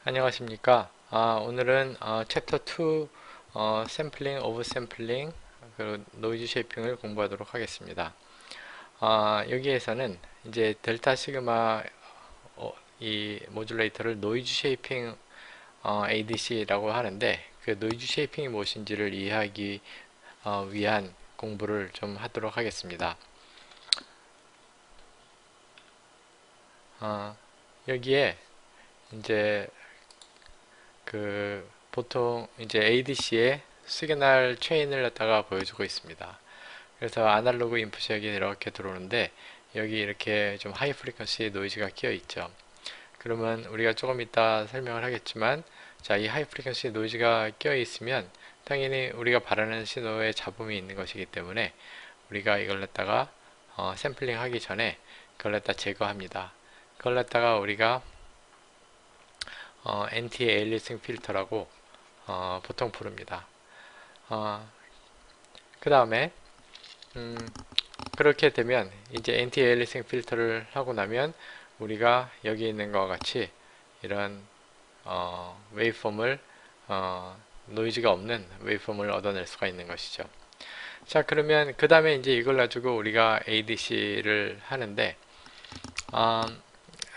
안녕하십니까. 오늘은 챕터 2 샘플링, 오브 샘플링, 그리고 노이즈 쉐이핑을 공부하도록 하겠습니다. 여기에서는 이제 델타 시그마 이 모듈레이터를 노이즈 쉐이핑 ADC라고 하는데, 그 노이즈 쉐이핑이 무엇인지를 이해하기 위한 공부를 좀 하도록 하겠습니다. 여기에 이제 보통 이제 ADC의 시그널 체인을 갖다가 보여주고 있습니다. 그래서 아날로그 인풋이 여기 이렇게 들어오는데, 여기 이렇게 좀 하이 프리퀀시 노이즈가 끼어 있죠. 그러면 우리가 조금 이따 설명을 하겠지만, 자, 이 하이 프리퀀시 노이즈가 끼어 있으면 당연히 우리가 바라는 신호에 잡음이 있는 것이기 때문에 우리가 이걸 갖다가 샘플링 하기 전에 그걸 갖다 제거합니다. 그걸 갖다가 우리가 anti-aliasing 필터라고 보통 부릅니다. 그 다음에 그렇게 되면 이제 anti-aliasing 필터를 하고 나면 우리가 여기 있는 것과 같이 이런 웨이폼을 노이즈가 없는 웨이폼을 얻어낼 수가 있는 것이죠. 자, 그러면 그 다음에 이제 이걸 가지고 우리가 ADC를 하는데,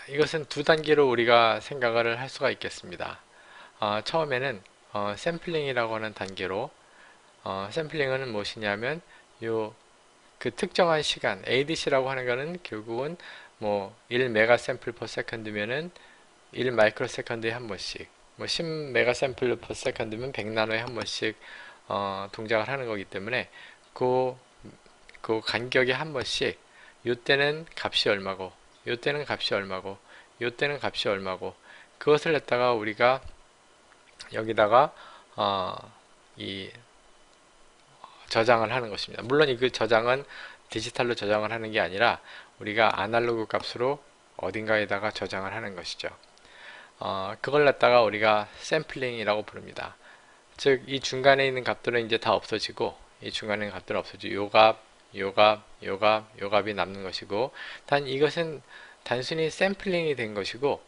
이것은 두 단계로 우리가 생각을 할 수가 있겠습니다. 처음에는 샘플링이라고 하는 단계로, 샘플링은 무엇이냐면 그 특정한 시간, ADC라고 하는 것은 결국은 뭐 1메가 샘플 퍼 세컨드면은 1 마이크로 세컨드에 한 번씩, 뭐 10메가 샘플 퍼 세컨드면 100나노에 한 번씩 동작을 하는 거기 때문에 그 간격에 한 번씩 요때는 값이 얼마고, 요때는 값이 얼마고, 요때는 값이 얼마고, 그것을 갖다가 우리가 여기다가 이 저장을 하는 것입니다. 물론 이 저장은 디지털로 저장을 하는 게 아니라 우리가 아날로그 값으로 어딘가에다가 저장을 하는 것이죠. 그걸 갖다가 우리가 샘플링이라고 부릅니다. 즉, 이 중간에 있는 값들은 이제 다 없어지고, 이 중간에 있는 값들은 없어지고, 요 값, 요 값, 요 값, 요 값이 남는 것이고, 단 이것은 단순히 샘플링이 된 것이고,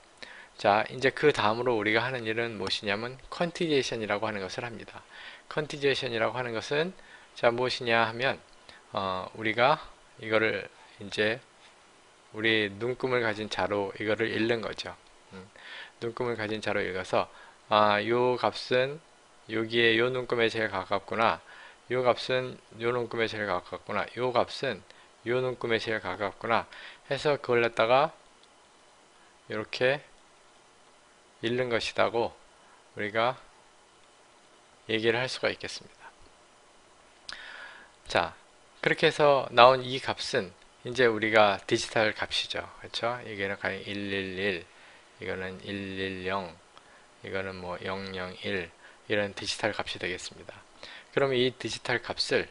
자, 이제 그 다음으로 우리가 하는 일은 무엇이냐면 퀀티제이션이라고 하는 것을 합니다. 퀀티제이션이라고 하는 것은 자, 무엇이냐 하면 우리가 이거를 이제 우리 눈금을 가진 자로 이거를 읽는 거죠. 눈금을 가진 자로 읽어서 요 값은 여기에 요 눈금에 제일 가깝구나, 요 값은 요 눈금에 제일 가깝구나, 요 값은 요 눈금에 제일 가깝구나 해서 그걸 갖다가 이렇게 읽는 것이라고 우리가 얘기를 할 수가 있겠습니다. 자, 그렇게 해서 나온 이 값은 이제 우리가 디지털 값이죠. 그렇죠? 이게는 111, 이거는 110, 이거는 뭐 001, 이런 디지털 값이 되겠습니다. 그러면 이 디지털 값을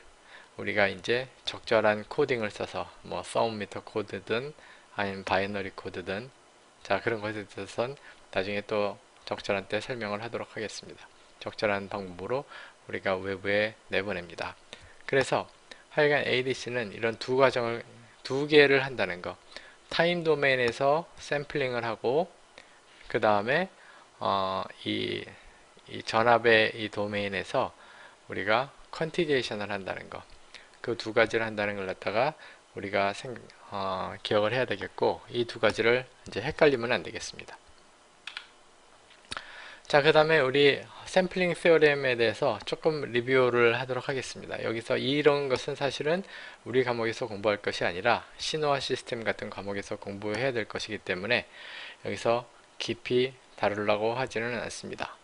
우리가 이제 적절한 코딩을 써서 뭐 서브미터 코드든 아니면 바이너리 코드든, 자, 그런 것에 대해서는 나중에 또 적절한 때 설명을 하도록 하겠습니다. 적절한 방법으로 우리가 외부에 내보냅니다. 그래서 하여간 ADC는 이런 두 개를 한다는 거. 타임 도메인에서 샘플링을 하고, 그 다음에 이 전압의 이 도메인에서 우리가 퀀티제이션을 한다는 거. 그 두 가지를 한다는 걸 갖다가 우리가 기억을 해야 되겠고, 이 두 가지를 이제 헷갈리면 안 되겠습니다. 자, 그 다음에 우리 샘플링 세어렘에 대해서 조금 리뷰를 하도록 하겠습니다. 여기서 이런 것은 사실은 우리 과목에서 공부할 것이 아니라 신호화 시스템 같은 과목에서 공부해야 될 것이기 때문에 여기서 깊이 다루려고 하지는 않습니다.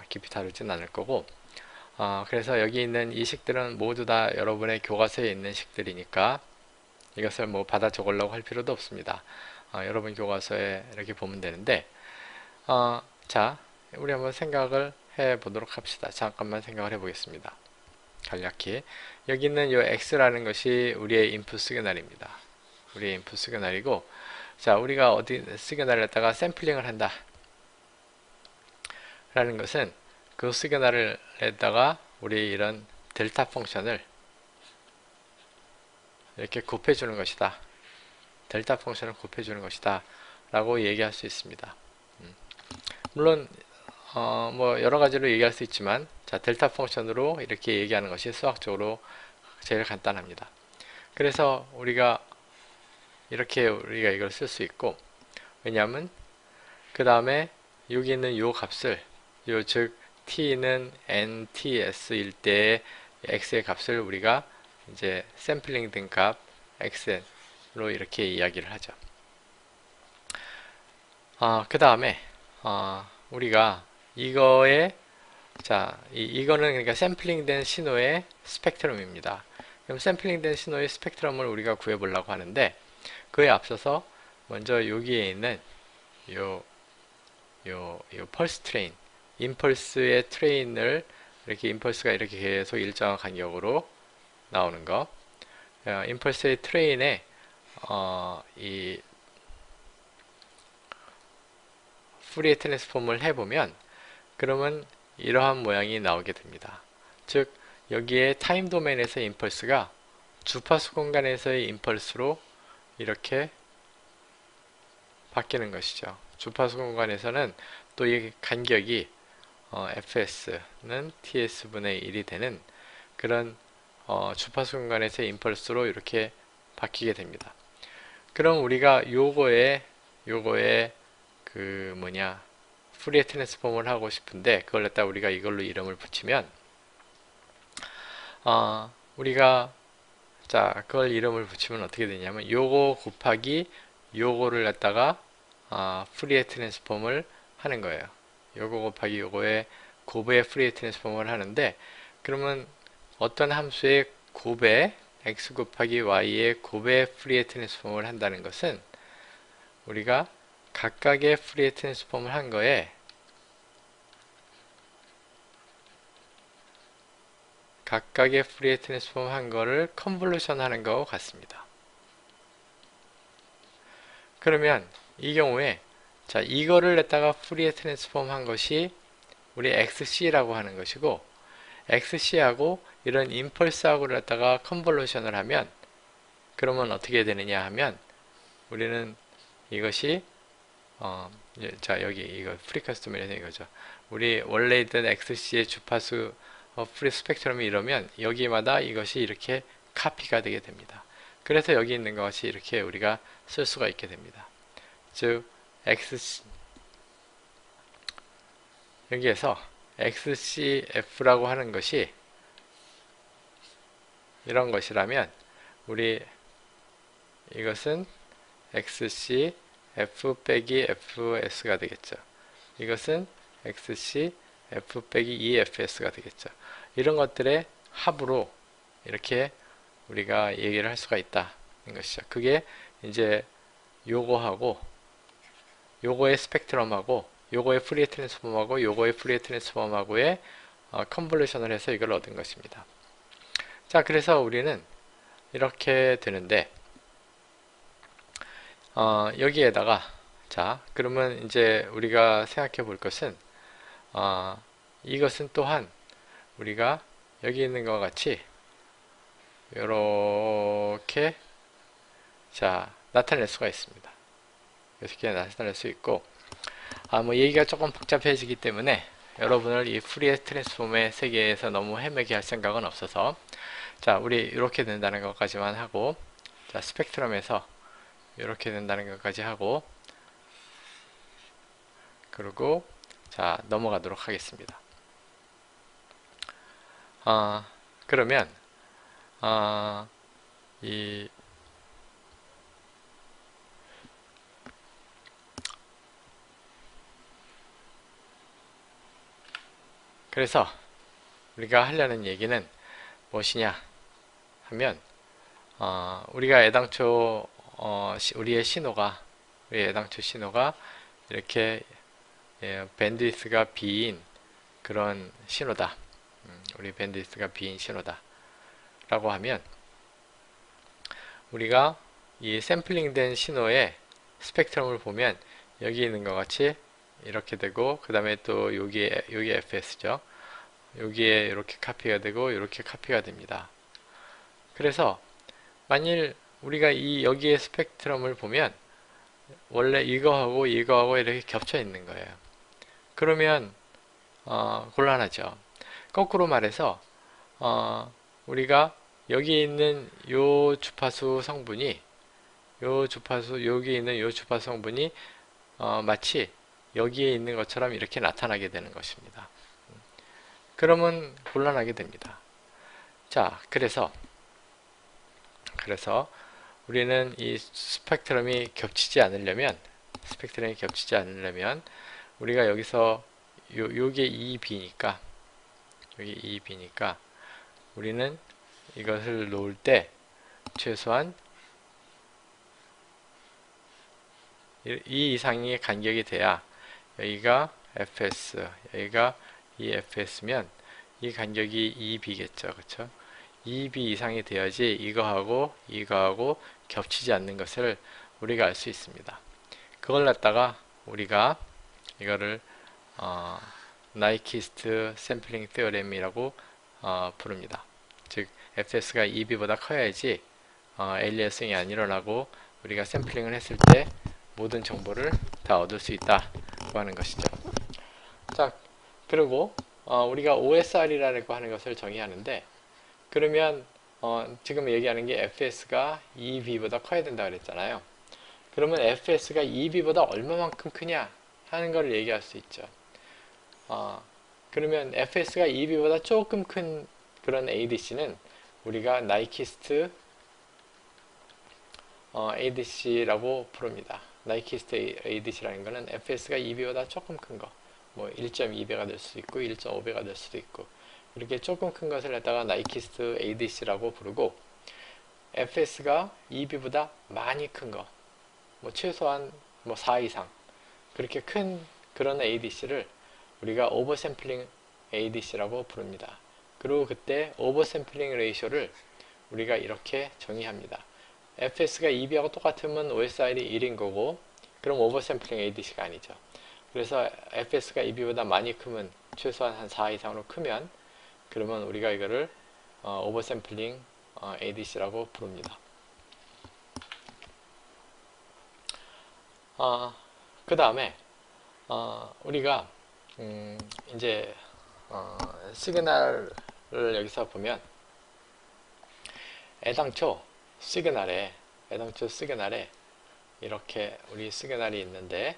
깊이 다루진 않을 거고, 그래서 여기 있는 이 식들은 모두 다 여러분의 교과서에 있는 식들이니까 이것을 뭐 받아 적으려고 할 필요도 없습니다. 여러분 교과서에 이렇게 보면 되는데, 자, 우리 한번 생각을 해 보도록 합시다. 잠깐만 생각을 해 보겠습니다. 간략히 여기 있는 이 X라는 것이 우리의 인풋 시그널입니다. 우리의 인풋 시그널이고, 자, 우리가 어디 시그널을 갖다가 샘플링을 한다 라는 것은 그 시그널을 갖다가 우리 이런 델타 펑션을 이렇게 곱해주는 것이다. 델타 펑션을 곱해주는 것이다 라고 얘기할 수 있습니다. 물론 뭐 여러 가지로 얘기할 수 있지만, 자, 델타 펑션으로 이렇게 얘기하는 것이 수학적으로 제일 간단합니다. 그래서 우리가 이걸 쓸 수 있고, 왜냐하면 그 다음에 여기 있는 요 값을, 즉 t는 nts일 때의 x의 값을 우리가 이제 샘플링 된 값 xn으로 이렇게 이야기를 하죠. 그 다음에 우리가 이거에, 자, 이거는 그러니까 샘플링 된 신호의 스펙트럼입니다. 그럼 샘플링 된 신호의 스펙트럼을 우리가 구해보려고 하는데, 그에 앞서서 먼저 여기에 있는 요 펄스 트레인, 임펄스의 트레인을, 이렇게 임펄스가 이렇게 계속 일정한 간격으로 나오는 거, 임펄스의 트레인에 이 푸리에 트랜스폼을 해보면, 그러면 이러한 모양이 나오게 됩니다. 즉 여기에 타임 도메인에서의 임펄스가 주파수 공간에서의 임펄스로 이렇게 바뀌는 것이죠. 주파수 공간에서는 또 이 간격이 fs는 ts분의 1이 되는 그런 주파수 공간에서의 임펄스로 이렇게 바뀌게 됩니다. 그럼 우리가 요거에 그 뭐냐, 푸리에 트랜스폼을 하고 싶은데, 그걸 갖다 우리가 이걸로 이름을 붙이면, 우리가, 자, 그걸 이름을 붙이면 어떻게 되냐면, 요거 곱하기 요거를 갖다가 푸리에 트랜스폼을 하는 거예요. 요거 곱하기 요거의 곱의 푸리에 트랜스폼을 하는데, 그러면 어떤 함수의 곱의 x 곱하기 y의 곱의 푸리에 트랜스폼을 한다는 것은, 우리가 각각의 푸리에 트랜스폼을 한 거에 각각의 푸리에 트랜스폼 한 거를 컨볼루션 하는 거와 같습니다. 그러면 이 경우에, 자, 이거를 갖다가 푸리에 트랜스폼 한 것이 우리 XC라고 하는 것이고, XC하고 이런 임펄스하고를 갖다가 컨볼루션을 하면, 그러면 어떻게 되느냐 하면, 우리는 이것이 자, 여기 이거 프리커스 도메인에서 이거죠. 우리 원래 있던 XC의 주파수 프리 스펙트럼이 이러면 여기마다 이것이 이렇게 카피가 되게 됩니다. 그래서 여기 있는 것이 이렇게 우리가 쓸 수가 있게 됩니다. 즉 XC, 여기에서 XCF라고 하는 것이 이런 것이라면, 우리 이것은 XC F 빼기 FS가 되겠죠. 이것은 XC F 빼기 EFS가 되겠죠. 이런 것들의 합으로 이렇게 우리가 얘기를 할 수가 있다는 것이죠. 그게 이제 요거하고 요거의 스펙트럼하고 요거의 푸리에 트랜스폼하고 요거의 푸리에 트랜스폼하고의 컨볼루션을 해서 이걸 얻은 것입니다. 자, 그래서 우리는 이렇게 되는데, 여기에다가, 자, 그러면 이제 우리가 생각해 볼 것은, 이것은 또한 우리가 여기 있는 것과 같이 이렇게, 자, 나타낼 수가 있습니다. 이렇게 나타낼 수 있고, 뭐 얘기가 조금 복잡해지기 때문에 여러분을 이 푸리에 트랜스폼의 세계에서 너무 헤매게 할 생각은 없어서, 자, 우리 이렇게 된다는 것까지만 하고, 자, 스펙트럼에서 이렇게 된다는 것까지 하고, 그리고 자, 넘어가도록 하겠습니다. 그러면 그래서 우리가 하려는 얘기는 무엇이냐 하면, 우리가 애당초 우리의 애당초 신호가 이렇게 밴드위스가 B인 그런 신호다. 우리 밴드위스가 B인 신호다 라고 하면, 우리가 이 샘플링 된 신호의 스펙트럼을 보면 여기 있는 것 같이 이렇게 되고, 그 다음에 또 여기 FS죠. 여기에 이렇게 카피가 되고 이렇게 카피가 됩니다. 그래서 만일 우리가 여기에 스펙트럼을 보면 원래 이거하고 이거하고 이렇게 겹쳐 있는 거예요. 그러면 곤란하죠. 거꾸로 말해서 우리가 여기 있는 요 주파수 성분이 여기 있는 요 주파수 성분이 마치 여기에 있는 것처럼 이렇게 나타나게 되는 것입니다. 그러면 곤란하게 됩니다. 자, 그래서 우리는 이 스펙트럼이 겹치지 않으려면 우리가 여기서 요게 EB니까 우리는 이것을 놓을 때 최소한 이 이상의 간격이 돼야 여기가 fs, 여기가 이 fs면 이 간격이 EB겠죠. 그쵸? EB 이상이 돼야지 이거하고 겹치지 않는 것을 우리가 알 수 있습니다. 그걸 갖다가 우리가 이거를 나이키스트 샘플링 테오렘이라고 부릅니다. 즉 fs가 EB보다 커야지 엘리어싱이 안 일어나고 우리가 샘플링을 했을 때 모든 정보를 다 얻을 수 있다고 하는 것이죠. 자, 그리고 우리가 OSR이라고 하는 것을 정의하는데, 그러면 지금 얘기하는 게 fs가 EB보다 커야 된다 그랬잖아요. 그러면 fs가 EB보다 얼마만큼 크냐 하는 것을 얘기할 수 있죠. 그러면 fs가 EB보다 조금 큰 그런 ADC는 우리가 나이키스트 ADC라고 부릅니다. 나이키스트 ADC라는 것은 fs가 EB보다 조금 큰 거, 뭐 1.2배가 될 수도 있고 1.5배가 될 수도 있고, 이렇게 조금 큰 것을 갖다가 나이키스트 ADC라고 부르고, fs가 EB보다 많이 큰 거, 뭐 최소한 뭐 4 이상 그렇게 큰 그런 ADC를 우리가 오버샘플링 ADC라고 부릅니다. 그리고 그때 오버샘플링 레이쇼를 우리가 이렇게 정의합니다. fs가 EB하고 똑같으면 OSR이 1인 거고, 그럼 오버샘플링 ADC가 아니죠. 그래서 fs가 EB보다 많이 크면, 최소한 한 4 이상으로 크면, 그러면 우리가 이거를 오버샘플링 ADC라고 부릅니다. 그 다음에 우리가 이제 시그널을 여기서 보면 애당초 시그널에 이렇게 우리 시그널이 있는데,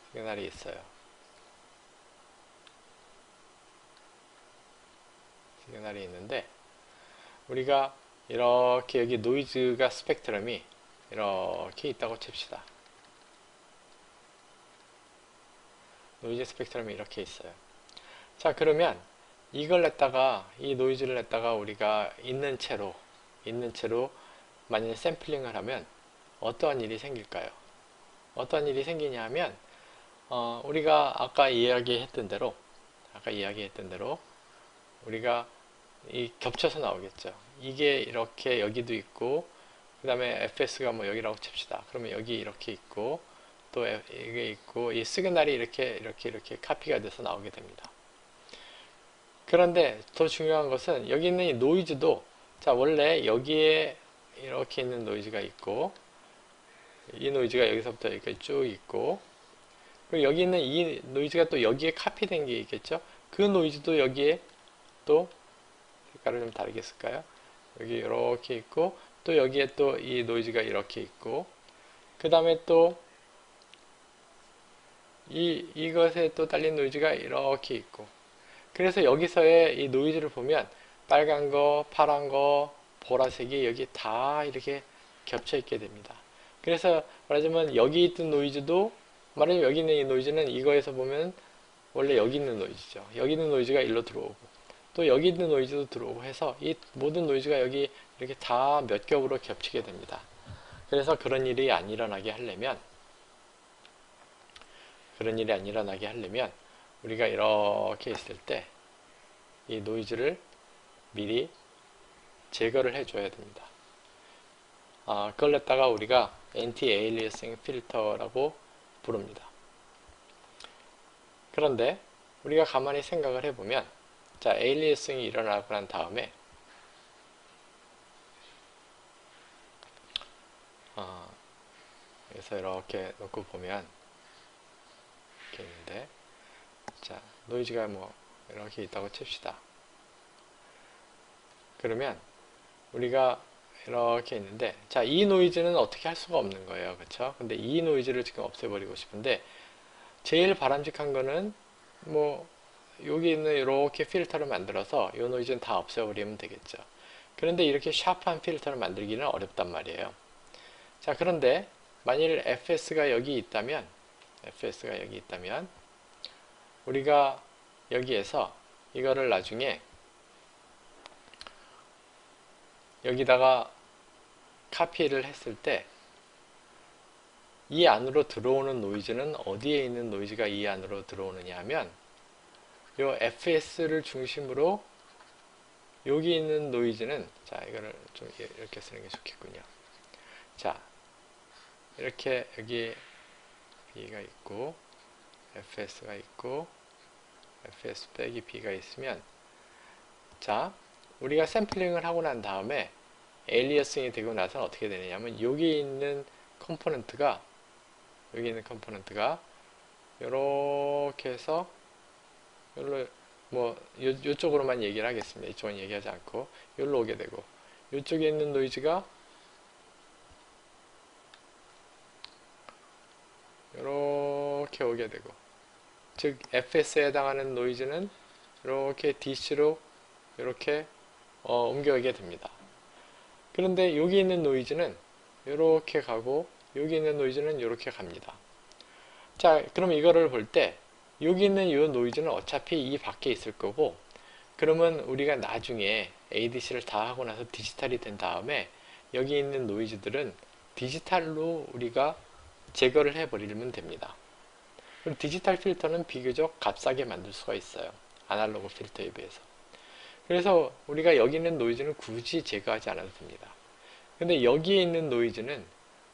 시그널이 있어요. 시그널이 있는데, 우리가 이렇게 여기 노이즈가 스펙트럼이 이렇게 있다고 칩시다. 노이즈 스펙트럼이 이렇게 있어요. 자, 그러면 이걸 냈다가, 이 노이즈를 냈다가 우리가 있는 채로 만약에 샘플링을 하면 어떠한 일이 생길까요? 어떠한 일이 생기냐 하면 우리가 아까 이야기했던 대로 우리가 이 겹쳐서 나오겠죠. 이게 이렇게 여기도 있고, 그 다음에 fs가 뭐 여기라고 칩시다. 그러면 여기 이렇게 있고, 또 이게 있고, 이 시그널이 이렇게 카피가 돼서 나오게 됩니다. 그런데 더 중요한 것은 여기 있는 이 노이즈도, 자, 원래 여기에 이렇게 있는 노이즈가 있고, 이 노이즈가 여기서부터 여기까지 쭉 있고, 그리고 여기 있는 이 노이즈가 또 여기에 카피된 게 있겠죠. 그 노이즈도 여기에 또 색깔을 좀 다르게 쓸까요? 여기 이렇게 있고, 또 여기에 또 이 노이즈가 이렇게 있고, 그 다음에 또 이것에 또 딸린 노이즈가 이렇게 있고, 그래서 여기서의 이 노이즈를 보면 빨간 거, 파란 거, 보라색이 여기 다 이렇게 겹쳐 있게 됩니다. 그래서 말하자면 여기 있던 노이즈도, 말하자면 여기 있는 이 노이즈는 이거에서 보면 원래 여기 있는 노이즈죠. 여기 있는 노이즈가 일로 들어오고, 또 여기 있는 노이즈도 들어오고 해서 이 모든 노이즈가 여기 이렇게 다 몇 겹으로 겹치게 됩니다. 그래서 그런 일이 안 일어나게 하려면 우리가 이렇게 있을 때 이 노이즈를 미리 제거를 해줘야 됩니다. 그걸 갖다가 우리가 Anti-Aliasing Filter라고 부릅니다. 그런데 우리가 가만히 생각을 해보면, 자, 에일리어싱이 일어나고 난 다음에 그래서 이렇게 놓고 보면 이렇게 있는데, 자, 노이즈가 뭐 이렇게 있다고 칩시다. 그러면 우리가 이렇게 있는데, 자, 이 노이즈는 어떻게 할 수가 없는 거예요. 그쵸? 근데 이 노이즈를 지금 없애버리고 싶은데, 제일 바람직한 거는 뭐 여기 있는 이렇게 필터를 만들어서 이 노이즈는 다 없애버리면 되겠죠. 그런데 이렇게 샤프한 필터를 만들기는 어렵단 말이에요. 자, 그런데 만일 FS가 여기 있다면, 우리가 여기에서 이거를 나중에 여기다가 카피를 했을 때 이 안으로 들어오는 노이즈는 어디에 있는 노이즈가 이 안으로 들어오느냐 하면 이 FS를 중심으로 여기 있는 노이즈는, 자, 이거를 좀 이렇게 쓰는 게 좋겠군요. 자, 이렇게 여기 B가 있고 FS가 있고 FS 빼기 B가 있으면, 자, 우리가 샘플링을 하고 난 다음에 엘리어싱이 되고 나서 어떻게 되느냐면 여기 있는 컴포넌트가 이렇게 해서 여기로 뭐 이쪽으로만 얘기를 하겠습니다. 이쪽은 얘기하지 않고 여기로 오게 되고, 이쪽에 있는 노이즈가 이렇게 오게 되고, 즉 FS에 해당하는 노이즈는 이렇게 DC로 이렇게 옮겨오게 됩니다. 그런데 여기 있는 노이즈는 이렇게 가고 여기 있는 노이즈는 이렇게 갑니다. 자, 그럼 이거를 볼 때 여기 있는 이 노이즈는 어차피 이 밖에 있을 거고, 그러면 우리가 나중에 ADC를 다 하고 나서 디지털이 된 다음에 여기 있는 노이즈들은 디지털로 우리가 제거를 해버리면 됩니다. 그리고 디지털 필터는 비교적 값싸게 만들 수가 있어요. 아날로그 필터에 비해서. 그래서 우리가 여기 있는 노이즈는 굳이 제거하지 않아도 됩니다. 근데 여기에 있는 노이즈는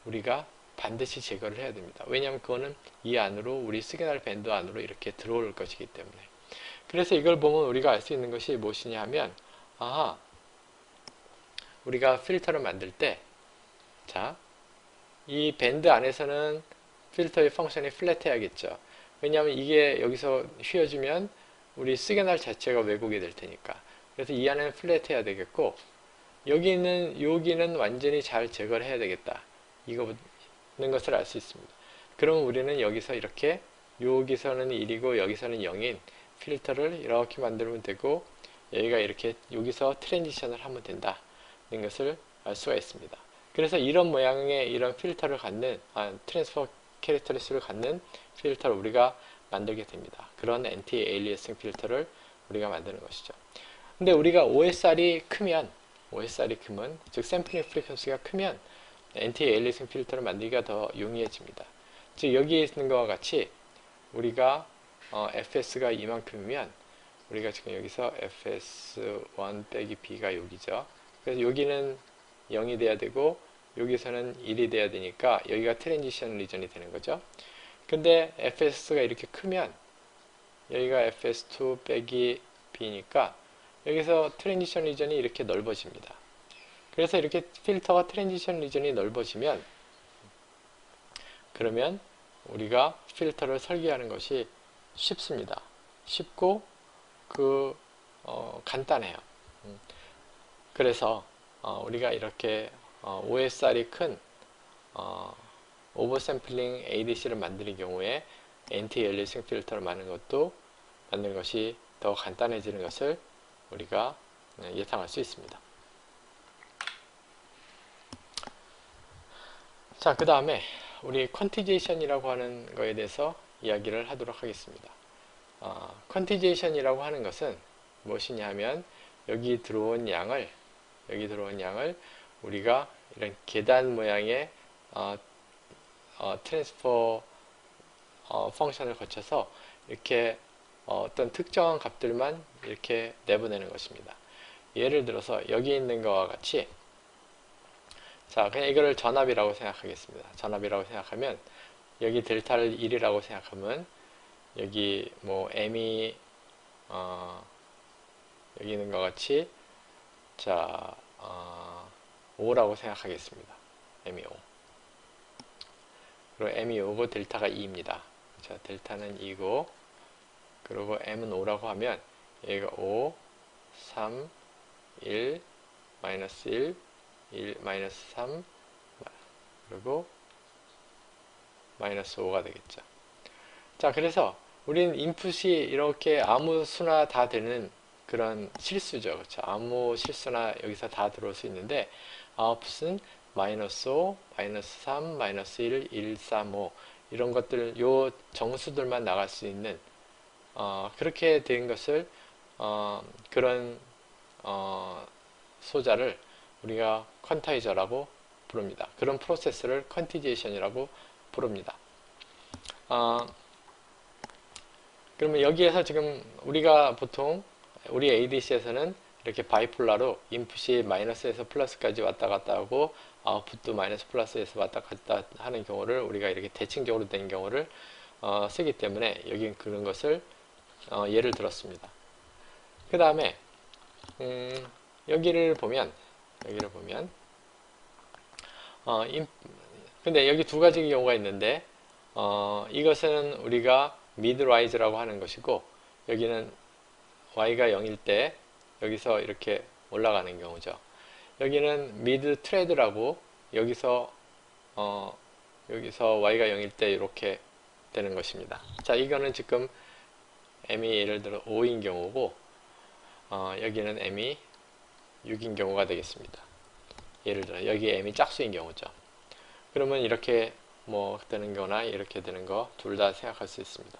우리가 반드시 제거를 해야 됩니다. 왜냐하면 그거는 이 안으로, 우리 시그널 밴드 안으로 이렇게 들어올 것이기 때문에. 그래서 이걸 보면 우리가 알 수 있는 것이 무엇이냐 하면, 아하, 우리가 필터를 만들 때, 자, 이 밴드 안에서는 필터의 펑션이 플랫해야겠죠. 왜냐하면 이게 여기서 휘어지면 우리 시그널 자체가 왜곡이 될 테니까. 그래서 이 안에는 플랫해야 되겠고, 여기는 완전히 잘 제거를 해야 되겠다. 이거는 것을 알 수 있습니다. 그러면 우리는 여기서 이렇게, 여기서는 1이고 여기서는 0인 필터를 이렇게 만들면 되고, 여기가 이렇게 여기서 트랜지션을 하면 된다는 것을 알 수가 있습니다. 그래서 이런 모양의 이런 필터를 갖는, 트랜스퍼 캐릭터리스를 갖는 필터를 우리가 만들게 됩니다. 그런 엔티 에일리어싱 필터를 우리가 만드는 것이죠. 근데 우리가 OSR이 크면, 즉 샘플링 프리퀀시가 크면 엔티 에일리어싱 필터를 만들기가 더 용이해집니다. 즉 여기에 있는 것과 같이 우리가 FS가 이만큼이면 우리가 지금 여기서 FS1 빼기 B가 여기죠. 그래서 여기는 0이 돼야 되고 여기서는 1이 돼야 되니까 여기가 트랜지션 리전이 되는 거죠. 근데 FS가 이렇게 크면 여기가 FS2 빼기 B니까 여기서 트랜지션 리전이 이렇게 넓어집니다. 그래서 이렇게 필터와 트랜지션 리전이 넓어지면, 그러면 우리가 필터를 설계하는 것이 쉽습니다. 쉽고 간단해요. 그래서 우리가 이렇게 OSR이 큰 오버샘플링 ADC를 만드는 경우에 엔티-엘리싱 필터를 만드는 것이 더 간단해지는 것을 우리가 예상할 수 있습니다. 자, 그 다음에 우리 퀀티제이션이라고 하는 거에 대해서 이야기를 하도록 하겠습니다. 퀀티제이션이라고 하는 것은 무엇이냐 하면 여기 들어온 양을 우리가 이런 계단 모양의 트랜스퍼 펑션을 거쳐서 이렇게 어떤 특정한 값들만 이렇게 내보내는 것입니다. 예를 들어서 여기 있는 것과 같이, 자, 그냥 이거를 전압이라고 생각하겠습니다. 전압이라고 생각하면 여기 델타를 1이라고 생각하면 여기 뭐 m이 여기 있는 것 같이, 자, 5라고 생각하겠습니다. m이 5. 그리고 m이 5고 델타가 2입니다. 자, 델타는 2고 그리고 m은 5라고 하면 여기가 5, 3, 1, 마이너스 1, 1, 마이너스 3 그리고 마이너스 5가 되겠죠. 자, 그래서 우리는 인풋이 이렇게 아무 수나 다 되는 그런 실수죠. 그렇죠? 아무 실수나 여기서 다 들어올 수 있는데 아웃풋은 마이너스 5, 마이너스 3, 마이너스 1, 1, 3, 5 이런 것들 요 정수들만 나갈 수 있는 그렇게 된 것을 그런 소자를 우리가 퀀타이저라고 부릅니다. 그런 프로세스를 퀀티제이션이라고 부릅니다. 그러면 여기에서 지금 우리가 보통 우리 ADC에서는 이렇게 바이폴라로 인풋이 마이너스에서 플러스까지 왔다 갔다 하고 아웃풋도 마이너스 플러스에서 왔다 갔다 하는 경우를 우리가 이렇게 대칭적으로 된 경우를 쓰기 때문에 여기 그런 것을 예를 들었습니다. 그 다음에 여기를 보면 근데 여기 두 가지 경우가 있는데 이것은 우리가 미드라이즈라고 하는 것이고 여기는 y가 0일 때 여기서 이렇게 올라가는 경우죠. 여기는 미드 트레드라고 여기서 y가 0일 때 이렇게 되는 것입니다. 자, 이거는 지금 m이 예를 들어 5인 경우고 여기는 m이 6인 경우가 되겠습니다. 예를 들어 여기 m이 짝수인 경우죠. 그러면 이렇게 뭐 되는 거나 이렇게 되는 거 둘 다 생각할 수 있습니다.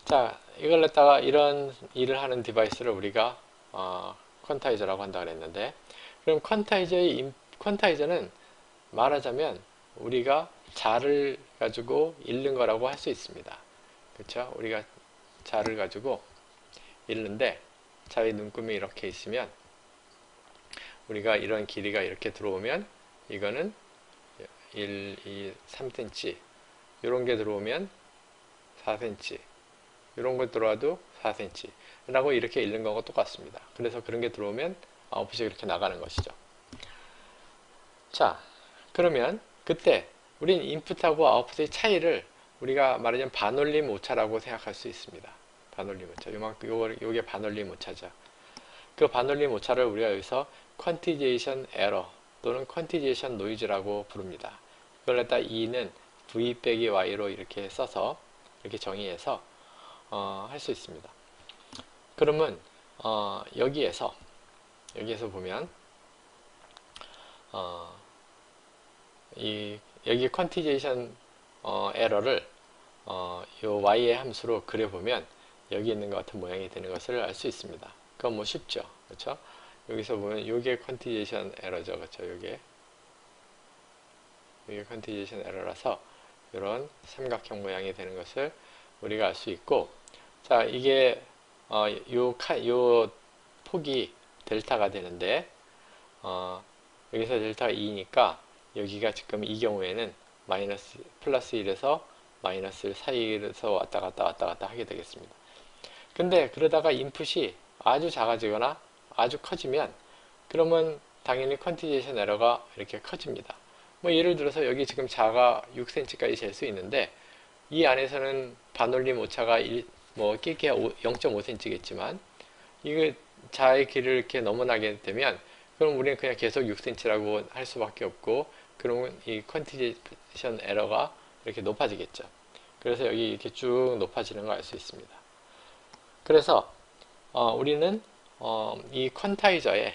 자, 이걸 갖다가 이런 일을 하는 디바이스를 우리가 퀀타이저라고 한다 그랬는데 그럼 퀀타이저는 말하자면 우리가 자를 가지고 읽는 거라고 할 수 있습니다. 그렇죠? 우리가 자를 가지고 읽는데 자의 눈금이 이렇게 있으면 우리가 이런 길이가 이렇게 들어오면 이거는 1, 2, 3cm 이런 게 들어오면 4cm 이런 거 들어와도 4cm 라고 이렇게 읽는 거하고 똑같습니다. 그래서 그런 게 들어오면 아웃풋이 이렇게 나가는 것이죠. 자, 그러면 그때 우린 인풋하고 아웃풋의 차이를 우리가 말하자면 반올림 오차라고 생각할 수 있습니다. 반올림 오차. 요게 반올림 오차죠. 그 반올림 오차를 우리가 여기서 퀀티제이션 에러 또는 퀀티제이션 노이즈라고 부릅니다. 그걸 갖다 E는 V 빼기 Y로 이렇게 써서 이렇게 정의해서 할 수 있습니다. 그러면 여기에서 보면 여기 퀀티제이션 에러를 요 Y의 함수로 그려보면 여기 있는 것 같은 모양이 되는 것을 알 수 있습니다. 그건 뭐 쉽죠. 그렇죠? 여기서 보면 요게 퀀티제이션 에러죠. 그렇죠? 요게 퀀티제이션 에러라서 이런 삼각형 모양이 되는 것을 우리가 알 수 있고 자, 이게 요 폭이 델타가 되는데 여기서 델타가 2니까 여기가 지금 이 경우에는 마이너스 플러스 1에서 마이너스 1 사이에서 왔다 갔다 하게 되겠습니다. 근데 그러다가 인풋이 아주 작아지거나 아주 커지면 그러면 당연히 퀀티제이션 에러가 이렇게 커집니다. 뭐 예를 들어서 여기 지금 자가 6cm까지 잴 수 있는데 이 안에서는 반올림 오차가 뭐 끼게 0.5cm겠지만 이거 자의 길을 이렇게 넘어나게 되면 그럼 우리는 그냥 계속 6cm라고 할 수밖에 없고 그러면 이 퀀티제이션 에러가 이렇게 높아지겠죠. 그래서 여기 이렇게 쭉 높아지는 걸 알 수 있습니다. 그래서 우리는 이 퀀타이저의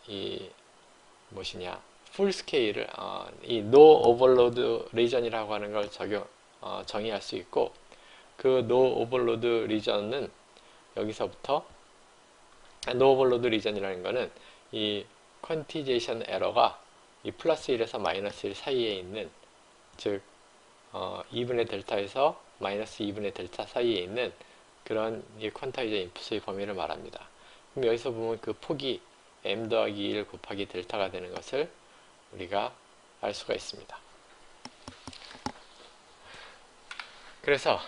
이 무엇이냐 풀 스케일을 이 노 오버로드 리전이라고 하는 걸 정의할 수 있고 그 노 오버로드 리전은 여기서부터 노 오버로드 리전이라는 거는 이 퀀티제이션 에러가 이 플러스 1에서 마이너스 1 사이에 있는 즉 2분의 델타에서 마이너스 2분의 델타 사이에 있는 그런 이 퀀타이저 인풋의 범위를 말합니다. 그럼 여기서 보면 그 폭이 m 더하기 1 곱하기 델타가 되는 것을 우리가 알 수가 있습니다. 그래서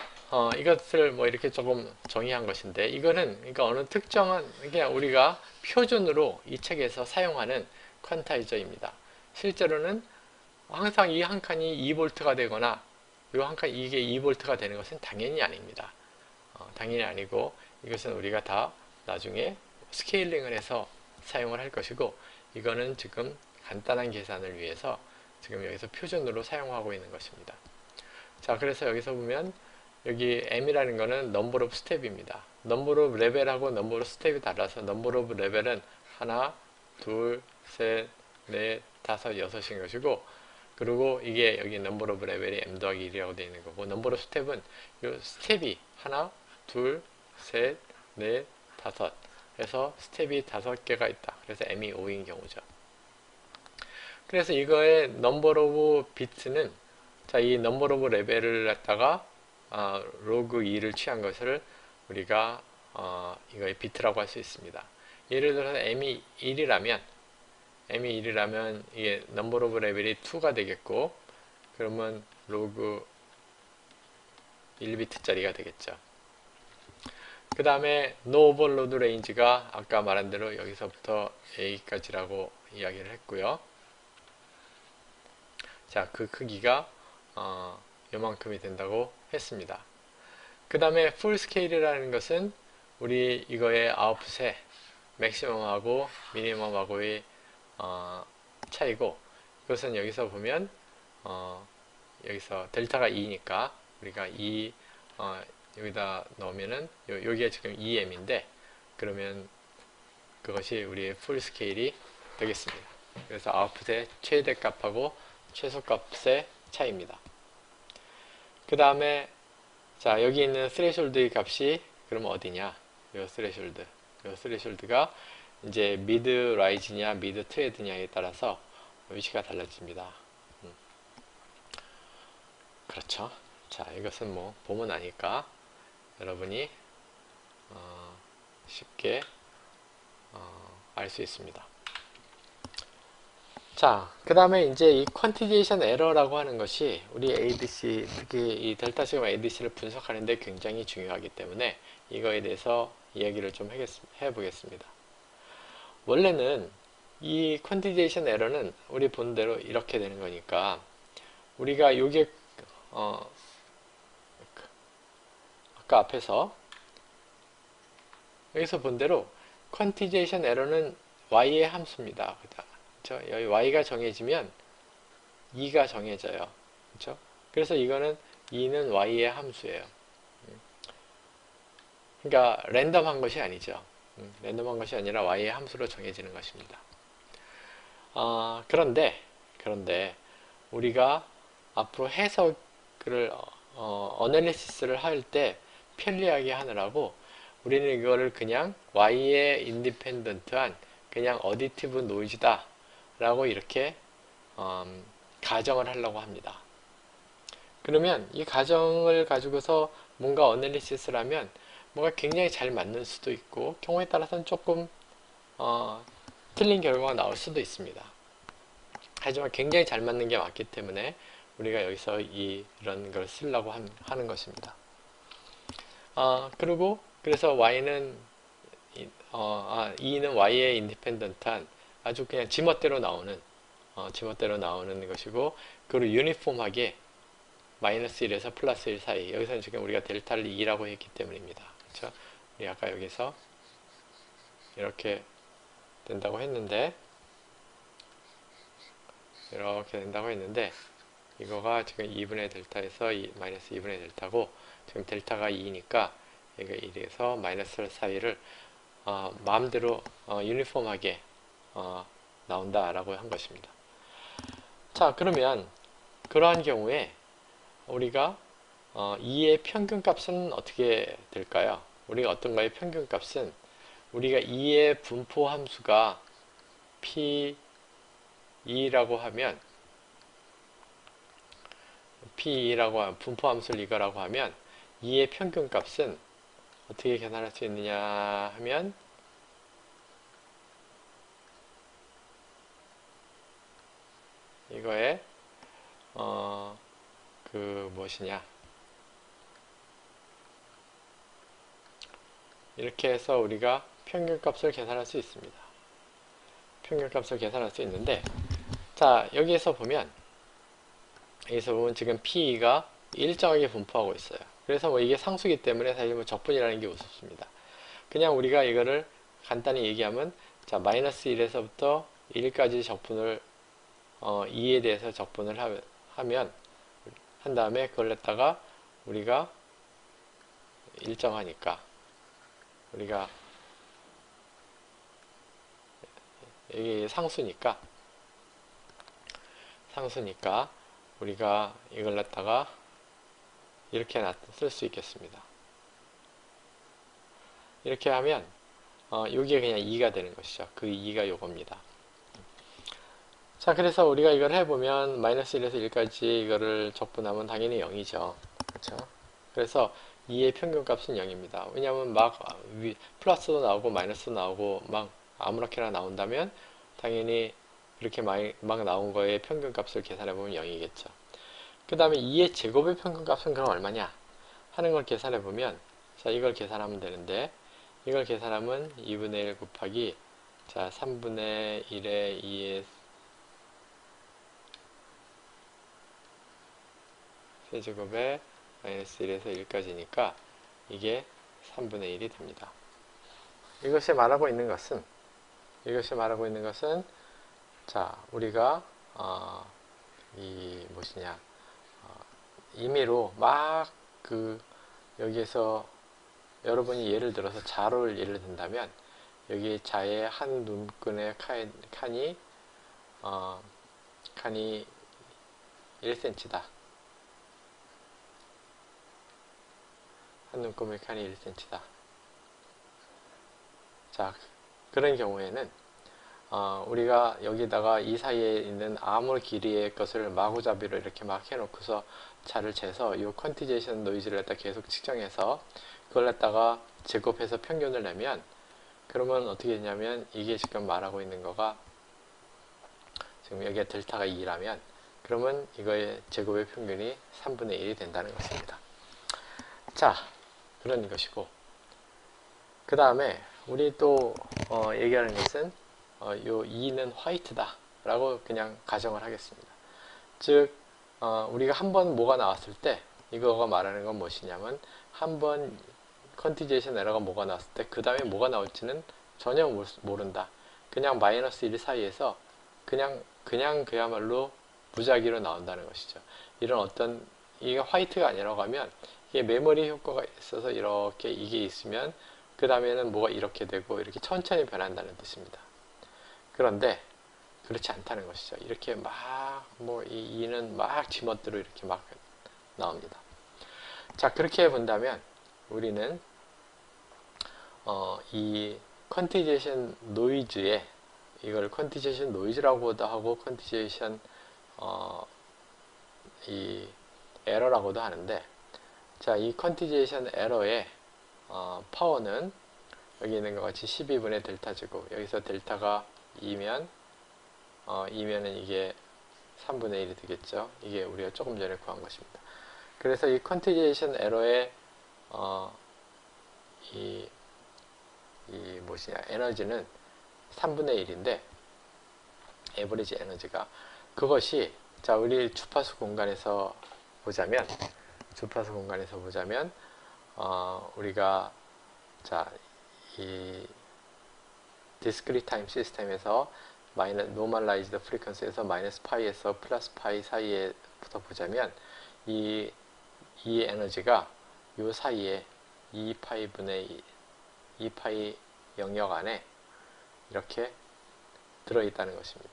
이것을 뭐 이렇게 조금 정의한 것인데 이거는 그러니까 어느 특정한 그냥 우리가 표준으로 이 책에서 사용하는 퀀타이저입니다. 실제로는 항상 이 한 칸이 2V가 되거나 이 한 칸 이게 2V가 되는 것은 당연히 아닙니다. 당연히 아니고 이것은 우리가 다 나중에 스케일링을 해서 사용을 할 것이고, 이거는 지금 간단한 계산을 위해서 지금 여기서 표준으로 사용하고 있는 것입니다. 자, 그래서 여기서 보면 여기 m이라는 거는 넘버 오브 스텝입니다. 넘버 오브 레벨하고 넘버 오브 스텝이 달라서 넘버 오브 레벨은 하나, 둘, 셋, 넷, 다섯, 여섯인 것이고, 그리고 이게 여기 넘버 오브 레벨이 m 더하기 1이라고 되어 있는 거고, 넘버 오브 스텝은 이 스텝이 하나, 둘, 셋, 넷, 다섯 해서 스텝이 5개가 있다. 그래서 m이 5인 경우죠. 그래서 이거의 넘버 오브 비트는, 자, 이 넘버 오브 레벨을 갖다가 로그 2를 취한 것을 우리가 이거의 비트라고 할 수 있습니다. 예를 들어서 m이 1이라면 이게 넘버 오브 레벨이 2가 되겠고, 그러면 로그 1비트짜리가 되겠죠. 그 다음에 no overload range가 아까 말한 대로 여기서부터 a까지라고 이야기를 했고요. 자, 그 크기가 요만큼이 된다고 했습니다. 그 다음에 full scale이라는 것은 우리 이거의 아웃풋의 맥시멈하고 미니멈하고의 차이고, 이것은 여기서 보면 여기서 델타가 2니까 우리가 여기다 넣으면은 여기가 지금 2m인데, 그러면 그것이 우리의 풀 스케일이 되겠습니다. 그래서 아웃풋의 최대값하고 최소값의 차이입니다. 그 다음에 자, 여기 있는 스레숄드의 값이 그럼 어디냐? 요 스레숄드가 이제 미드 라이즈냐 미드 트레드냐에 따라서 위치가 달라집니다. 그렇죠. 자, 이것은 뭐 보면 아니까 여러분이 쉽게 알 수 있습니다. 자, 그 다음에 이제 이 퀀티제이션 에러라고 하는 것이 우리 ADC, 특히 이 델타 시그마 ADC를 분석하는데 굉장히 중요하기 때문에 이거에 대해서 이야기를 좀 해보겠습니다. 원래는 이 퀀티제이션 에러는 우리 본 대로 이렇게 되는 거니까, 우리가 요게 아까 앞에서 여기서 본 대로 퀀티제이션 에러는 y의 함수입니다. 그렇죠? 여기 y가 정해지면 2가 정해져요. 그렇죠? 그래서 이거는 2는 y의 함수예요. 그러니까 랜덤한 것이 아니죠. 랜덤한 것이 아니라 y의 함수로 정해지는 것입니다. 그런데 우리가 앞으로 해석을 어널리시스를 할 때 편리하게 하느라고 우리는 이거를 그냥 y의 인디펜던트한 그냥 어디티브 노이즈다 라고 이렇게 가정을 하려고 합니다. 그러면 이 가정을 가지고서 뭔가 어널리시스를 하면 뭔가 굉장히 잘 맞는 수도 있고, 경우에 따라서는 조금 틀린 결과가 나올 수도 있습니다. 하지만 굉장히 잘 맞는 게 맞기 때문에 우리가 여기서 이런 걸 쓰려고 하는 것입니다. 그래서 y는 e는 y의 인디펜던트한 아주 그냥 지멋대로 나오는 것이고, 그리고 유니폼하게 마이너스 1에서 플러스 1 사이, 여기서는 지금 우리가 델타를 2라고 했기 때문입니다. 그렇죠? 우리 아까 여기서 이렇게 된다고 했는데, 이거가 지금 2분의 델타에서 마이너스 2분의 델타고, 지금 델타가 2니까 얘가 1에서 마이너스 1 사이를 마음대로 유니폼하게 나온다라고 한 것입니다. 자, 그러면 그러한 경우에 우리가 2의 평균값은 어떻게 될까요? 우리가 어떤가요? 평균값은 우리가 2의 분포 함수가 P2라고 하면, 분포 함수를 이거라고 하면 2의 평균값은 어떻게 계산할 수 있느냐 하면, 이거에 무엇이냐, 이렇게 해서 우리가 평균값을 계산할 수 있습니다. 평균값을 계산할 수 있는데, 자, 여기서 보면 지금 P가 일정하게 분포하고 있어요. 그래서 뭐 이게 상수기 때문에 사실 뭐 적분이라는 게 우습습니다. 그냥 우리가 이거를 간단히 얘기하면, 자, 마이너스 1에서부터 1까지 적분을 2에 대해서 적분을 하면 한 다음에 그걸 갖다가 우리가 일정하니까 우리가 이게 상수니까 우리가 이걸 갖다가 이렇게 쓸 수 있겠습니다. 이렇게 하면 여기에 그냥 2가 되는 것이죠. 그 2가 요겁니다. 자, 그래서 우리가 이걸 해보면 마이너스 1에서 1까지 이거를 적분하면 당연히 0이죠. 그렇죠? 그래서 2의 평균값은 0입니다. 왜냐하면 막 플러스도 나오고 마이너스도 나오고 막 아무렇게나 나온다면 당연히 그렇게 막 나온 거에 평균값을 계산해보면 0이겠죠. 그 다음에 2의 제곱의 평균값은 그럼 얼마냐 하는 걸 계산해보면, 자, 이걸 계산하면 되는데, 이걸 계산하면 2분의 1 곱하기, 자, 3분의 1에 2의 세제곱에 마이너스 1에서 1까지니까 이게 3분의 1이 됩니다. 이것이 말하고 있는 것은 자, 우리가 이 무엇이냐, 임의로 막 여기에서 여러분이 예를 들어서 자를 예를 든다면, 여기 자의 한 눈끈의 칸이 1cm다. 한 눈금의 칸이 1cm다. 자, 그런 경우에는 우리가 여기다가 이 사이에 있는 아무 길이의 것을 마구잡이로 이렇게 막 해놓고서 자를 재서 이 퀀티제이션 노이즈를 갖다 계속 측정해서 그걸 갖다가 제곱해서 평균을 내면, 그러면 어떻게 되냐면, 이게 지금 말하고 있는 거가 지금 여기가 델타가 2라면 그러면 이거의 제곱의 평균이 3분의 1이 된다는 것입니다. 자, 그런 것이고, 그 다음에 우리 또 얘기하는 것은 요 2는 화이트다 라고 그냥 가정을 하겠습니다. 즉 우리가 한번 뭐가 나왔을 때, 이거가 말하는 건 무엇이냐면, 한번 컨티제이션 에러가 뭐가 나왔을 때 그 다음에 뭐가 나올지는 전혀 모른다. 그냥 마이너스 1 사이에서 그냥 그야말로 무작위로 나온다는 것이죠. 이런 어떤, 이게 화이트가 아니라고 하면 이게 메모리 효과가 있어서 이렇게 이게 있으면 그 다음에는 뭐가 이렇게 되고 이렇게 천천히 변한다는 뜻입니다. 그런데 그렇지 않다는 것이죠. 이렇게 막 이 2는 막 지멋대로 이렇게 막 나옵니다. 자, 그렇게 본다면 우리는 이 컨티제이션 노이즈에, 이걸 컨티제이션 노이즈라고도 하고 컨티제이션 이 에러라고도 하는데, 자, 이 컨티제이션 에러의 파워는 여기 있는 것 같이 12분의 델타 제곱, 여기서 델타가 2면 2면은 이게 3분의 1이 되겠죠. 이게 우리가 조금 전에 구한 것입니다. 그래서 이 컨티제이션 에러의 이 에너지는 3분의 1인데, 에버리지 에너지가, 그것이, 자, 우리 주파수 공간에서 보자면 우리가, 자, 이 discrete time 시스템에서 normalized frequency에서 마이너스 파이에서 플러스 파이 사이에부터 보자면 이 에너지가 요 사이에 2파이 영역 안에 이렇게 들어있다는 것입니다.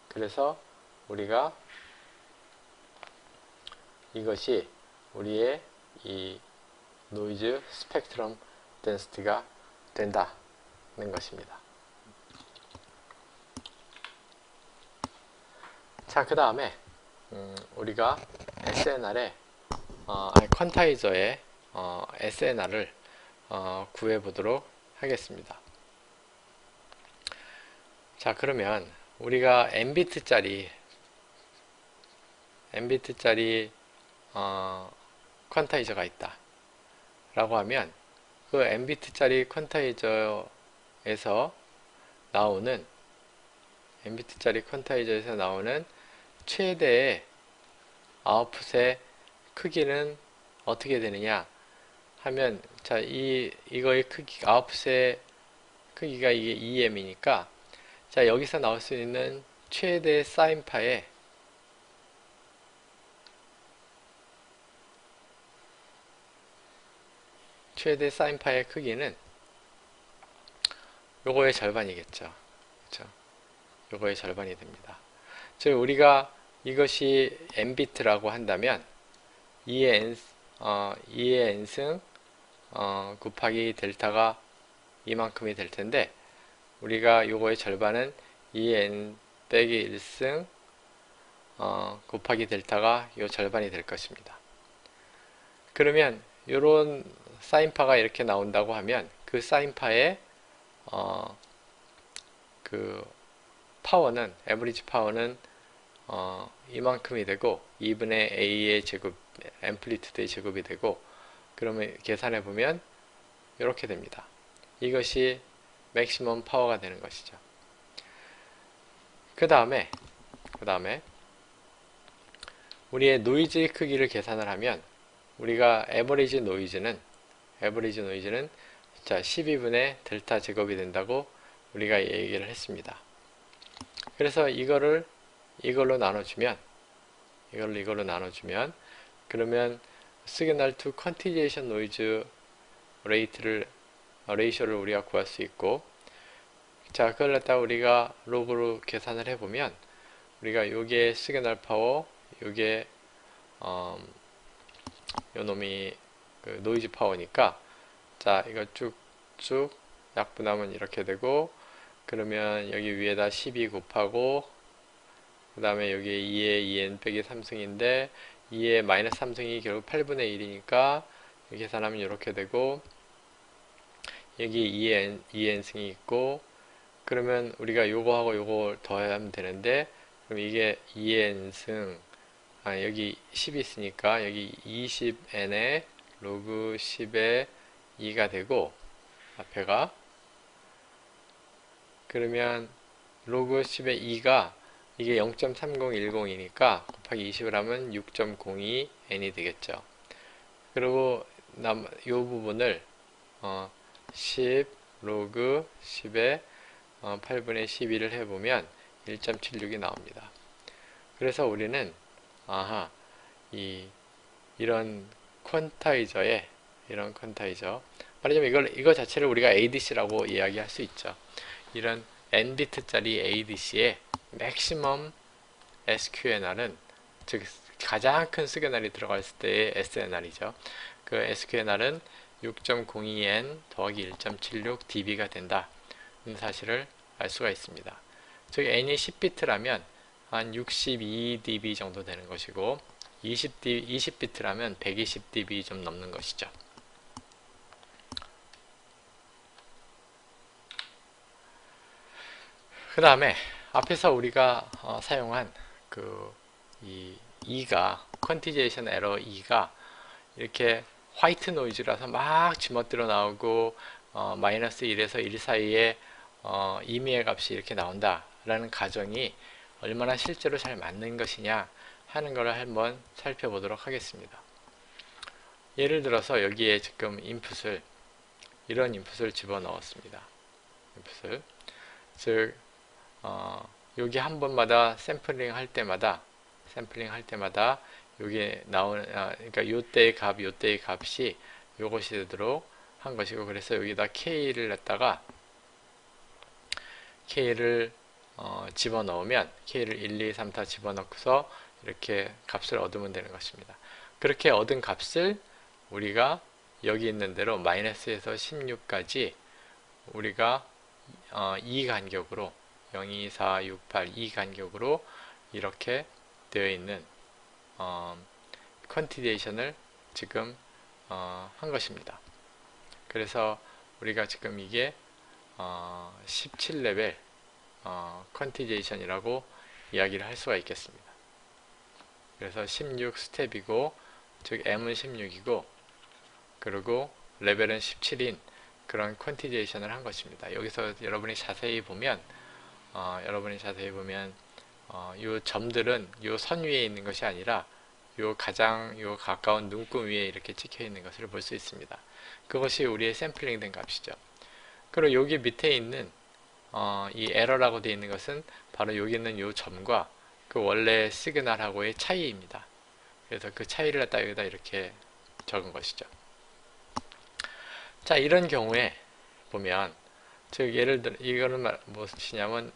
그래서 우리가 이것이 우리의 이 노이즈 스펙트럼 덴시티가 된다는 것입니다. 자, 그 다음에 우리가 SNR의 퀀타이저의 SNR을 구해보도록 하겠습니다. 자, 그러면 우리가 n비트짜리 퀀타이저가 있다 라고 하면, 그 n비트짜리 퀀타이저에서 나오는 nbit짜리 퀀타이저에서 나오는 최대의 아웃풋의 크기는 어떻게 되느냐 하면, 자, 이거의 크기, 아웃풋의 크기가 이게 EM이니까, 자, 여기서 나올 수 있는 최대 사인파의 크기는 요거의 절반이겠죠. 그렇죠? 요거의 절반이 됩니다. 즉 우리가 이것이 n비트라고 한다면 2의 n승 곱하기 델타가 이만큼이 될 텐데, 우리가 요거의 절반은 2의 n 빼기 1승 곱하기 델타가 요 절반이 될 것입니다. 그러면 요런 사인파가 이렇게 나온다고 하면 그 사인파의 그 파워는, 에버리지 파워는 이만큼이 되고 2분의 a의 제곱, 앰플리튜드의 제곱이 되고, 그러면 계산해 보면 이렇게 됩니다. 이것이 맥시멈 파워가 되는 것이죠. 그 다음에 우리의 노이즈의 크기를 계산을 하면, 우리가 에버리지 노이즈는 자 12분의 델타 제곱이 된다고 우리가 얘기를 했습니다. 그래서 이걸로 나눠주면 그러면 시그널 투 컨티제이션 노이즈 레이쇼를 우리가 구할 수 있고, 자 그걸 갖다가 우리가 로그로 계산을 해보면, 우리가 요게 시그널 파워, 요게 요 놈이 그 노이즈 파워니까, 자 이거 쭉쭉 약분하면 이렇게 되고, 그러면 여기 위에다 12 곱하고, 그 다음에 여기 2에 2n 빼기 3승인데 2에 마이너스 3승이 결국 8분의 1이니까 계산하면 이렇게 되고, 여기 2n승이 있고, 그러면 우리가 요거하고 요거 더하면 되는데, 그럼 이게 2n승, 여기 10이 있으니까 여기 20n에 로그 10에 2가 되고, 앞에가, 그러면 로그 10의 2가 이게 0.3010이니까 곱하기 20을 하면 6.02n이 되겠죠. 그리고 이 부분을 10 로그 10의 8분의 12를 해보면 1.76이 나옵니다. 그래서 우리는 이런 퀀타이저, 말하자면 이거 자체를 우리가 ADC라고 이야기할 수 있죠. 이런 n비트짜리 ADC의 맥시멈 SQNR은, 즉 가장 큰 시그널이 들어갔을 때의 SNR이죠. 그 SQNR은 6.02n 더하기 1.76 dB가 된다는 사실을 알 수가 있습니다. 즉 n이 10비트라면 한 62dB 정도 되는 것이고, 20비트라면 120dB 좀 넘는 것이죠. 그 다음에 앞에서 우리가 사용한 이 E가, 퀀티제이션 에러 E가 이렇게 화이트 노이즈라서 막 쥐멋들어 나오고 마이너스 1에서 1 사이에 이미의 값이 이렇게 나온다 라는 가정이 얼마나 실제로 잘 맞는 것이냐 하는 것을 한번 살펴보도록 하겠습니다. 예를 들어서 여기에 지금 이런 인풋을 집어넣었습니다. 즉 여기 한 번마다 샘플링 할 때마다 여기에 나오는, 그러니까 요때의 값이 요것이 되도록 한 것이고, 그래서 여기다 K를 집어넣으면 K를 1, 2, 3 다 집어넣고서 이렇게 값을 얻으면 되는 것입니다. 그렇게 얻은 값을 우리가 여기 있는 대로 마이너스에서 16까지 우리가 2 간격으로 0, 2, 4, 6, 8, 2 간격으로 이렇게 되어 있는 퀀티제이션을 지금 한 것입니다. 그래서 우리가 지금 이게 17레벨 퀀티제이션이라고 이야기를 할 수가 있겠습니다. 그래서 16스텝이고, 즉 M은 16이고, 그리고 레벨은 17인 그런 퀀티제이션을 한 것입니다. 여기서 여러분이 자세히 보면 여러분이 자세히 보면 요 점들은 요 선 위에 있는 것이 아니라 요 가까운 눈금 위에 이렇게 찍혀 있는 것을 볼 수 있습니다. 그것이 우리의 샘플링 된 값이죠. 그리고 여기 밑에 있는 이 에러라고 되어 있는 것은 바로 여기 있는 요 점과 그 원래 시그널하고의 차이입니다. 그래서 그 차이를 갖다 여기다 이렇게 적은 것이죠. 자, 이런 경우에 보면, 즉 예를 들어 이거는 무엇이냐면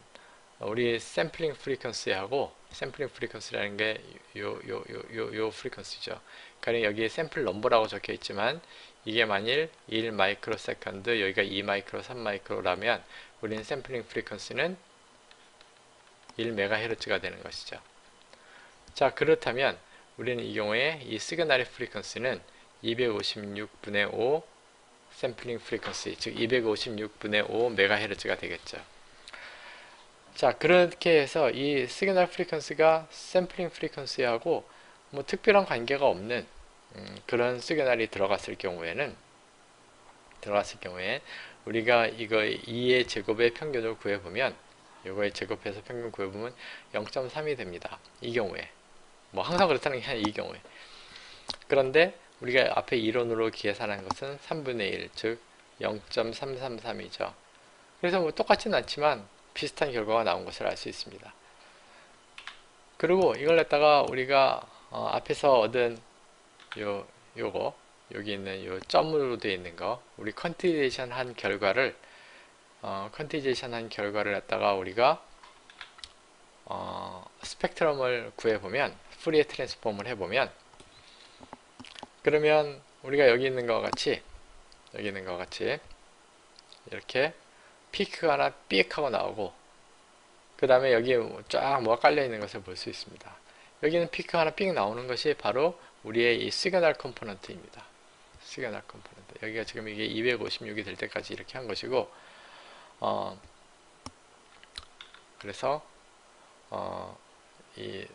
우리 샘플링 프리퀀시하고, 샘플링 프리퀀시라는 게 요 프리퀀시죠. 그러니까 여기에 샘플 넘버라고 적혀 있지만 이게 만일 1 마이크로 세컨드, 여기가 2 마이크로, 3 마이크로라면 우리는 샘플링 프리퀀시는 1 메가헤르츠가 되는 것이죠. 자, 그렇다면 우리는 이 경우에 이 시그널의 프리퀀시는 256분의 5 샘플링 프리퀀시, 즉 256분의 5 메가헤르츠가 되겠죠. 자, 그렇게 해서 이 시그널 프리퀀시가 샘플링 프리퀀시하고 뭐 특별한 관계가 없는 그런 시그널이 들어갔을 경우에 우리가 이거 2의 제곱의 평균을 구해보면, 이거의 제곱해서 평균 구해보면 0.3이 됩니다. 이 경우에 뭐 항상 그렇다는 게 아니라 이 경우에. 그런데 우리가 앞에 이론으로 계산한 것은 3분의 1, 즉 0.333이죠. 그래서 뭐 똑같지는 않지만 비슷한 결과가 나온 것을 알 수 있습니다. 그리고 이걸 갖다가 우리가 앞에서 얻은 요거 여기 있는 요 점으로 되어 있는 거, 우리 컨티제이션 한 결과를 갖다가 우리가 스펙트럼을 구해보면, 푸리에 트랜스폼을 해보면, 그러면 우리가 여기 있는 것과 같이 이렇게 피크가 하나 삑 하고 나오고, 그 다음에 여기에 쫙 뭐가 깔려 있는 것을 볼 수 있습니다. 여기는 피크가 하나 삑 나오는 것이 바로 우리의 이 시그널 컴포넌트입니다. 시그널 컴포넌트. 여기가 지금 이게 256이 될 때까지 이렇게 한 것이고, 그래서 이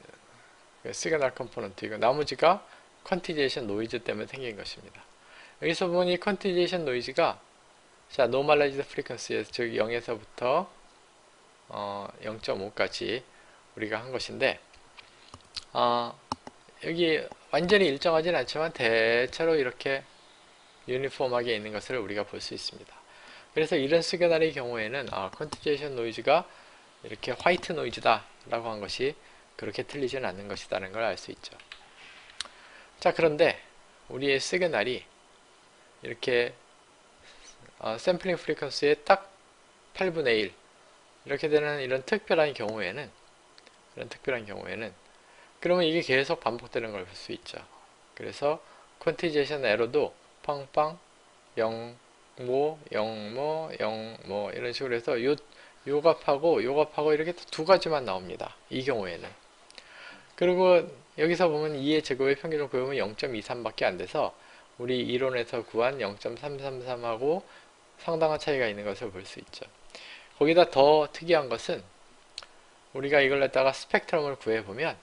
시그널 컴포넌트이고, 나머지가 컨티제이션 노이즈 때문에 생긴 것입니다. 여기서 보면 이 컨티제이션 노이즈가, 자, 노멀라이즈드 프리퀀시에서, 즉 0에서부터 0.5까지 우리가 한 것인데, 여기 완전히 일정하진 않지만 대체로 이렇게 유니폼하게 있는 것을 우리가 볼 수 있습니다. 그래서 이런 시그널의 경우에는 컨티제이션 노이즈가 이렇게 화이트 노이즈다 라고 한 것이 그렇게 틀리지는 않는 것이라는 걸 알 수 있죠. 자, 그런데 우리의 시그널이 이렇게 샘플링 프리퀀시의 딱 8분의 1 이렇게 되는 이런 특별한 경우에는 그러면 이게 계속 반복되는 걸 볼 수 있죠. 그래서 콘티제이션 에러도 팡팡 0모 0모 0모 이런 식으로 해서 요 값하고 이렇게 두 가지만 나옵니다. 이 경우에는. 그리고 여기서 보면 2의 제곱의 평균을 구해보면 0.23밖에 안 돼서 우리 이론에서 구한 0.333하고 상당한 차이가 있는 것을 볼 수 있죠. 거기다 더 특이한 것은 우리가 이걸 갖다가 스펙트럼을 구해보면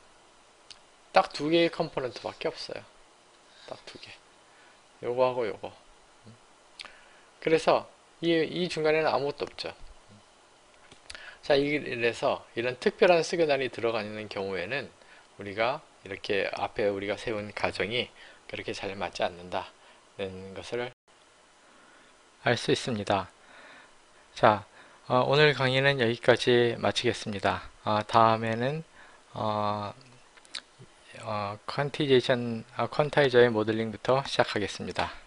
딱 두 개의 컴포넌트 밖에 없어요. 딱 두 개. 요거하고 요거. 그래서 이 중간에는 아무것도 없죠. 자, 이래서 이런 특별한 시그널이 들어가는 경우에는 우리가 이렇게 앞에 우리가 세운 가정이 그렇게 잘 맞지 않는다는 것을 알 수 있습니다. 자, 오늘 강의는 여기까지 마치겠습니다. 다음에는 퀀타이저의 모델링부터 시작하겠습니다.